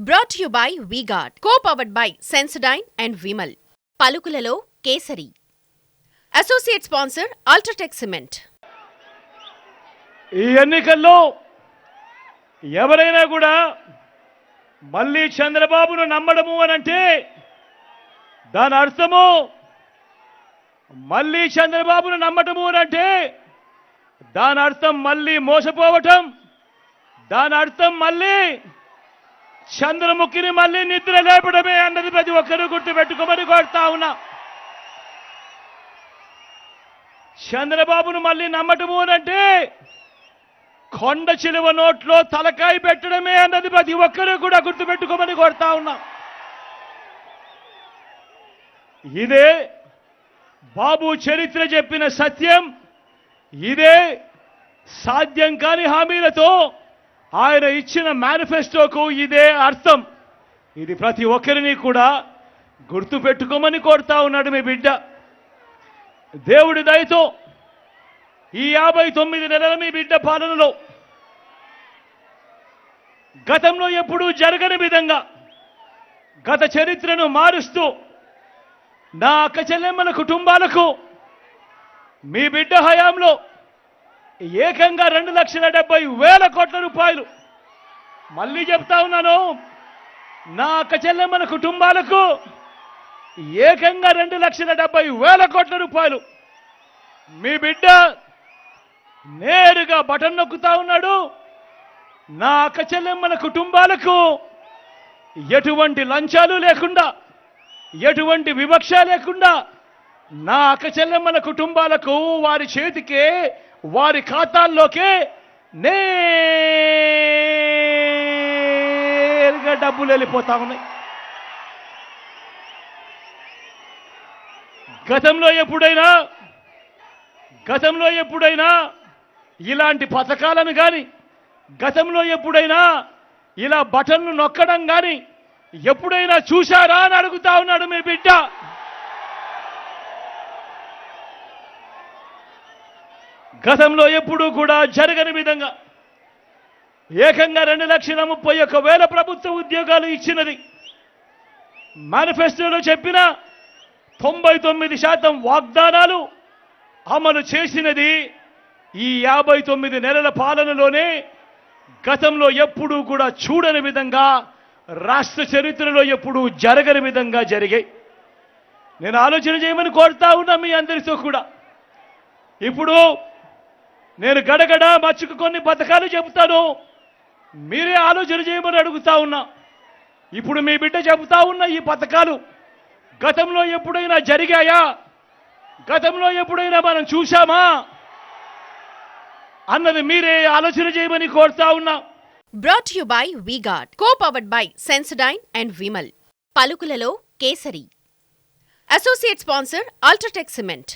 Brought to you by V-Guard, co-powered by Sensodyne and Vimal. పలుకులలో కేసరి. Associate sponsor UltraTech cement. ఈ ఎన్నికల్లో ఎవరైనా కూడా మళ్ళీ చంద్రబాబును నమ్మడము అనంటే దాని అర్థము మళ్ళీ చంద్రబాబును నమ్మటము అనంటే దాని అర్థం మళ్ళీ మోసపోవటం, దాని అర్థం మళ్ళీ చంద్రముఖిని మళ్ళీ నిద్ర లేపడమే అన్నది ప్రతి ఒక్కరూ గుర్తుపెట్టుకోమని కోరుతా ఉన్నా. చంద్రబాబును మళ్ళీ నమ్మటము అనంటే కొండ చిలువ నోట్లో తలకాయ పెట్టడమే అన్నది ప్రతి ఒక్కరూ కూడా గుర్తుపెట్టుకోమని కోరుతా ఉన్నా. ఇదే బాబు చరిత్ర చెప్పిన సత్యం, ఇదే సాధ్యం కాని హామీలతో ఆయన ఇచ్చిన మేనిఫెస్టోకు ఇదే అర్థం. ఇది ప్రతి ఒక్కరిని కూడా గుర్తుపెట్టుకోమని కోరుతా ఉన్నాడు మీ బిడ్డ. దేవుడి దయతో ఈ 59 నెలల మీ బిడ్డ పాలనలో గతంలో ఎప్పుడూ జరగని విధంగా గత చరిత్రను మారుస్తూ నా అక్క చెల్లెమ్మల కుటుంబాలకు మీ బిడ్డ హయాంలో ఏకంగా 2,70,000 కోట్ల రూపాయలు, మళ్ళీ చెప్తా ఉన్నాను, నా అక్క చెల్లెమ్మల కుటుంబాలకు ఏకంగా 2,70,000 కోట్ల రూపాయలు మీ బిడ్డ నేరుగా బటన్ నొక్కుతా ఉన్నాడు. నా అక్క చెల్లెమ్మల కుటుంబాలకు ఎటువంటి లంచాలు లేకుండా, ఎటువంటి వివక్ష లేకుండా నా అక్క చెల్లెమ్మల కుటుంబాలకు వారి చేతికే, వారి ఖాతాల్లోకే నేరుగా డబ్బులు వెళ్ళిపోతా ఉన్నాయి. గతంలో ఎప్పుడైనా ఇలాంటి పథకాలను కానీ, గతంలో ఎప్పుడైనా ఇలా బటన్లు నొక్కడం కానీ ఎప్పుడైనా చూశారా అని అడుగుతా ఉన్నాడు మీ బిడ్డ. గతంలో ఎప్పుడూ కూడా జరగని విధంగా ఏకంగా 2,31,000 ప్రభుత్వ ఉద్యోగాలు ఇచ్చినది. మేనిఫెస్టోలో చెప్పిన 99% వాగ్దానాలు అమలు చేసినది ఈ 59 నెలల పాలనలోనే. గతంలో ఎప్పుడూ కూడా చూడని విధంగా, రాష్ట్ర చరిత్రలో ఎప్పుడూ జరగని విధంగా జరిగాయి. నేను ఆలోచన చేయమని కోరుతా ఉన్నా మీ అందరితో కూడా. ఇప్పుడు నేను గడగడ మచ్చుకు కొన్ని పథకాలు చెబుతాను, మీరే ఆలోచన చేయమని అడుగుతా ఉన్నా. ఇప్పుడు మీ బిడ్డ చెబుతా ఉన్న ఈ పథకాలు గతంలో ఎప్పుడైనా జరిగాయా, గతంలో ఎప్పుడైనా మనం చూశామా అన్నది మీరే ఆలోచన చేయమని కోరుతా ఉన్నా. Brought to you by V-Guard, co-powered by Sensodyne and Vimal. పలుకులలో కేసరి. Associate sponsor UltraTech cement.